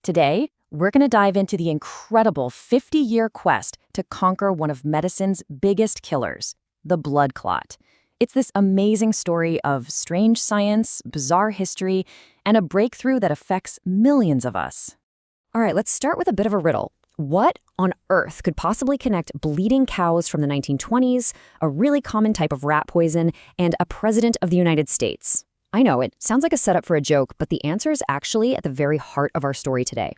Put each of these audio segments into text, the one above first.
Today, we're going to dive into the incredible 50-year quest to conquer one of medicine's biggest killers, the blood clot. It's this amazing story of strange science, bizarre history, and a breakthrough that affects millions of us. All right, let's start with a bit of a riddle. What on earth could possibly connect bleeding cows from the 1920s, a really common type of rat poison, and a president of the United States? I know, it sounds like a setup for a joke, but the answer is actually at the very heart of our story today.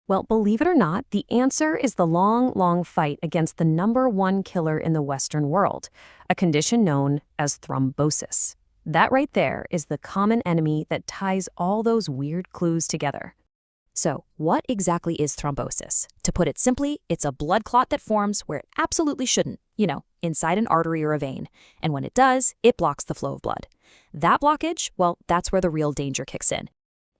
Well, believe it or not, the answer is the long fight against the #1 killer in the Western world, a condition known as thrombosis. That right there is the common enemy that ties all those weird clues together. So, what exactly is thrombosis? To put it simply, it's a blood clot that forms where it absolutely shouldn't, inside an artery or a vein. And when it does, it blocks the flow of blood. That blockage, well, that's where the real danger kicks in.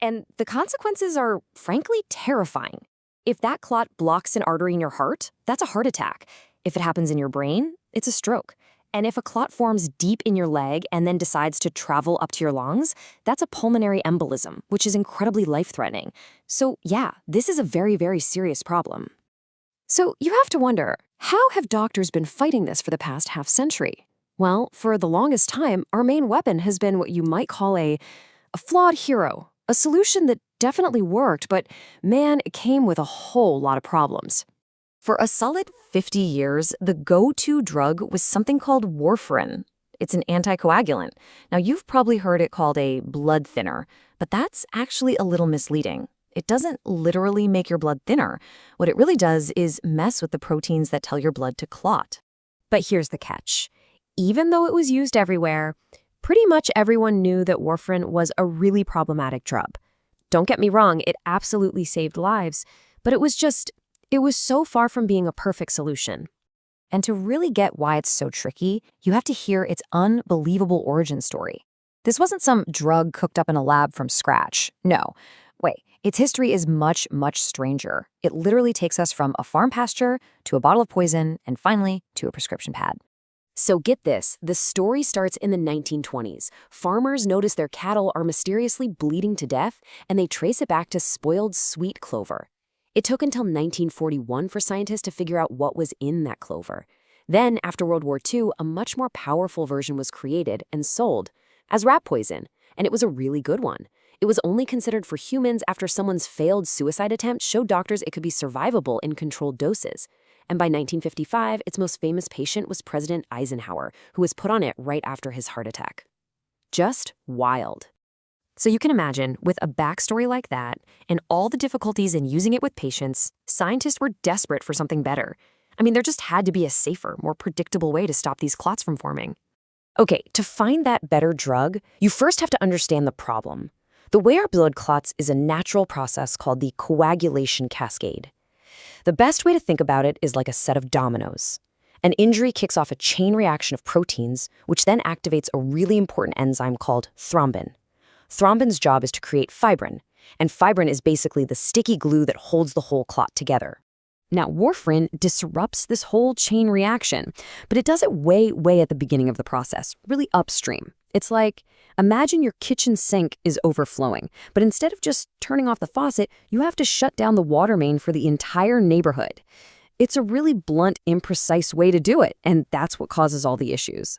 And the consequences are, frankly, terrifying. If that clot blocks an artery in your heart, that's a heart attack. If it happens in your brain, it's a stroke. And if a clot forms deep in your leg and then decides to travel up to your lungs, that's a pulmonary embolism, which is incredibly life-threatening. So yeah, this is a very serious problem. So you have to wonder, how have doctors been fighting this for the past half-century? Well, for the longest time, our main weapon has been what you might call a flawed hero, a solution that definitely worked, but man, it came with a whole lot of problems. For a solid 50 years, the go-to drug was something called warfarin. It's an anticoagulant. Now, you've probably heard it called a blood thinner, but that's actually a little misleading. It doesn't literally make your blood thinner. What it really does is mess with the proteins that tell your blood to clot. But here's the catch. Even though it was used everywhere, pretty much everyone knew that warfarin was a really problematic drug. Don't get me wrong, it absolutely saved lives, but it was so far from being a perfect solution. And to really get why it's so tricky, you have to hear its unbelievable origin story. This wasn't some drug cooked up in a lab from scratch. No. Wait, its history is much stranger. It literally takes us from a farm pasture to a bottle of poison and finally to a prescription pad. So get this, the story starts in the 1920s. Farmers notice their cattle are mysteriously bleeding to death, and they trace it back to spoiled sweet clover. It took until 1941 for scientists to figure out what was in that clover. Then, after World War II, a much more powerful version was created and sold as rat poison, and it was a really good one. It was only considered for humans after someone's failed suicide attempt showed doctors it could be survivable in controlled doses. And by 1955, its most famous patient was President Eisenhower, who was put on it right after his heart attack. Just wild. So you can imagine, with a backstory like that, and all the difficulties in using it with patients, scientists were desperate for something better. I mean, there just had to be a safer, more predictable way to stop these clots from forming. Okay, to find that better drug, you first have to understand the problem. The way our blood clots is a natural process called the coagulation cascade. The best way to think about it is like a set of dominoes. An injury kicks off a chain reaction of proteins, which then activates a really important enzyme called thrombin. Thrombin's job is to create fibrin, and fibrin is basically the sticky glue that holds the whole clot together. Now, warfarin disrupts this whole chain reaction, but it does it way at the beginning of the process, really upstream. It's like, imagine your kitchen sink is overflowing, but instead of just turning off the faucet, you have to shut down the water main for the entire neighborhood. It's a really blunt, imprecise way to do it, and that's what causes all the issues.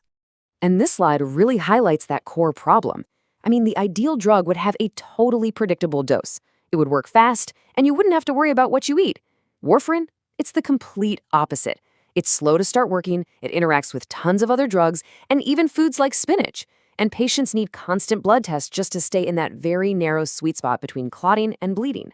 And this slide really highlights that core problem. I mean, the ideal drug would have a totally predictable dose. It would work fast, and you wouldn't have to worry about what you eat. Warfarin, it's the complete opposite. It's slow to start working, it interacts with tons of other drugs, and even foods like spinach. And patients need constant blood tests just to stay in that very narrow sweet spot between clotting and bleeding.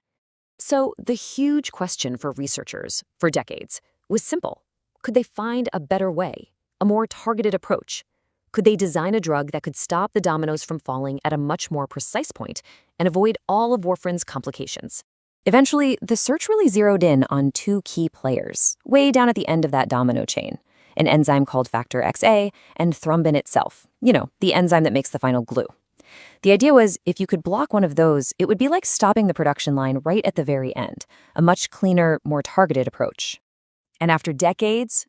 So the huge question for researchers, for decades, was simple. Could they find a better way, a more targeted approach? Could they design a drug that could stop the dominoes from falling at a much more precise point and avoid all of warfarin's complications? Eventually, the search really zeroed in on two key players, way down at the end of that domino chain, an enzyme called factor XA and thrombin itself, the enzyme that makes the final glue. The idea was, if you could block one of those, it would be like stopping the production line right at the very end, a much cleaner, more targeted approach. And after decades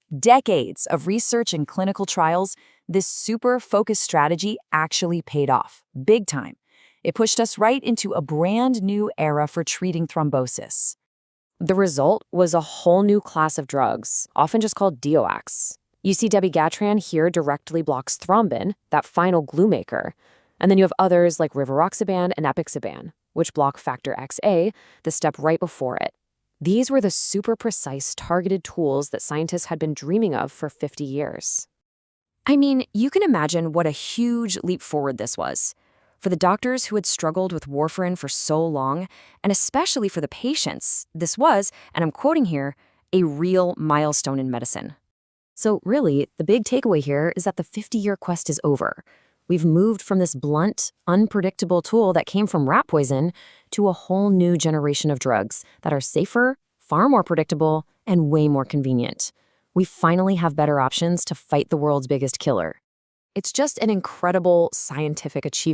of research and clinical trials, this super focused strategy actually paid off, big time. It pushed us right into a brand new era for treating thrombosis. The result was a whole new class of drugs, often just called DOACs. You see dabigatran here directly blocks thrombin, that final glue maker. And then you have others like rivaroxaban and apixaban, which block factor XA, the step right before it. These were the super precise targeted tools that scientists had been dreaming of for 50 years. I mean, you can imagine what a huge leap forward this was. For the doctors who had struggled with warfarin for so long, and especially for the patients, this was, and I'm quoting here, a real milestone in medicine. So really, the big takeaway here is that the 50-year quest is over. We've moved from this blunt, unpredictable tool that came from rat poison to a whole new generation of drugs that are safer, far more predictable, and way more convenient. We finally have better options to fight the world's biggest killer. It's just an incredible scientific achievement.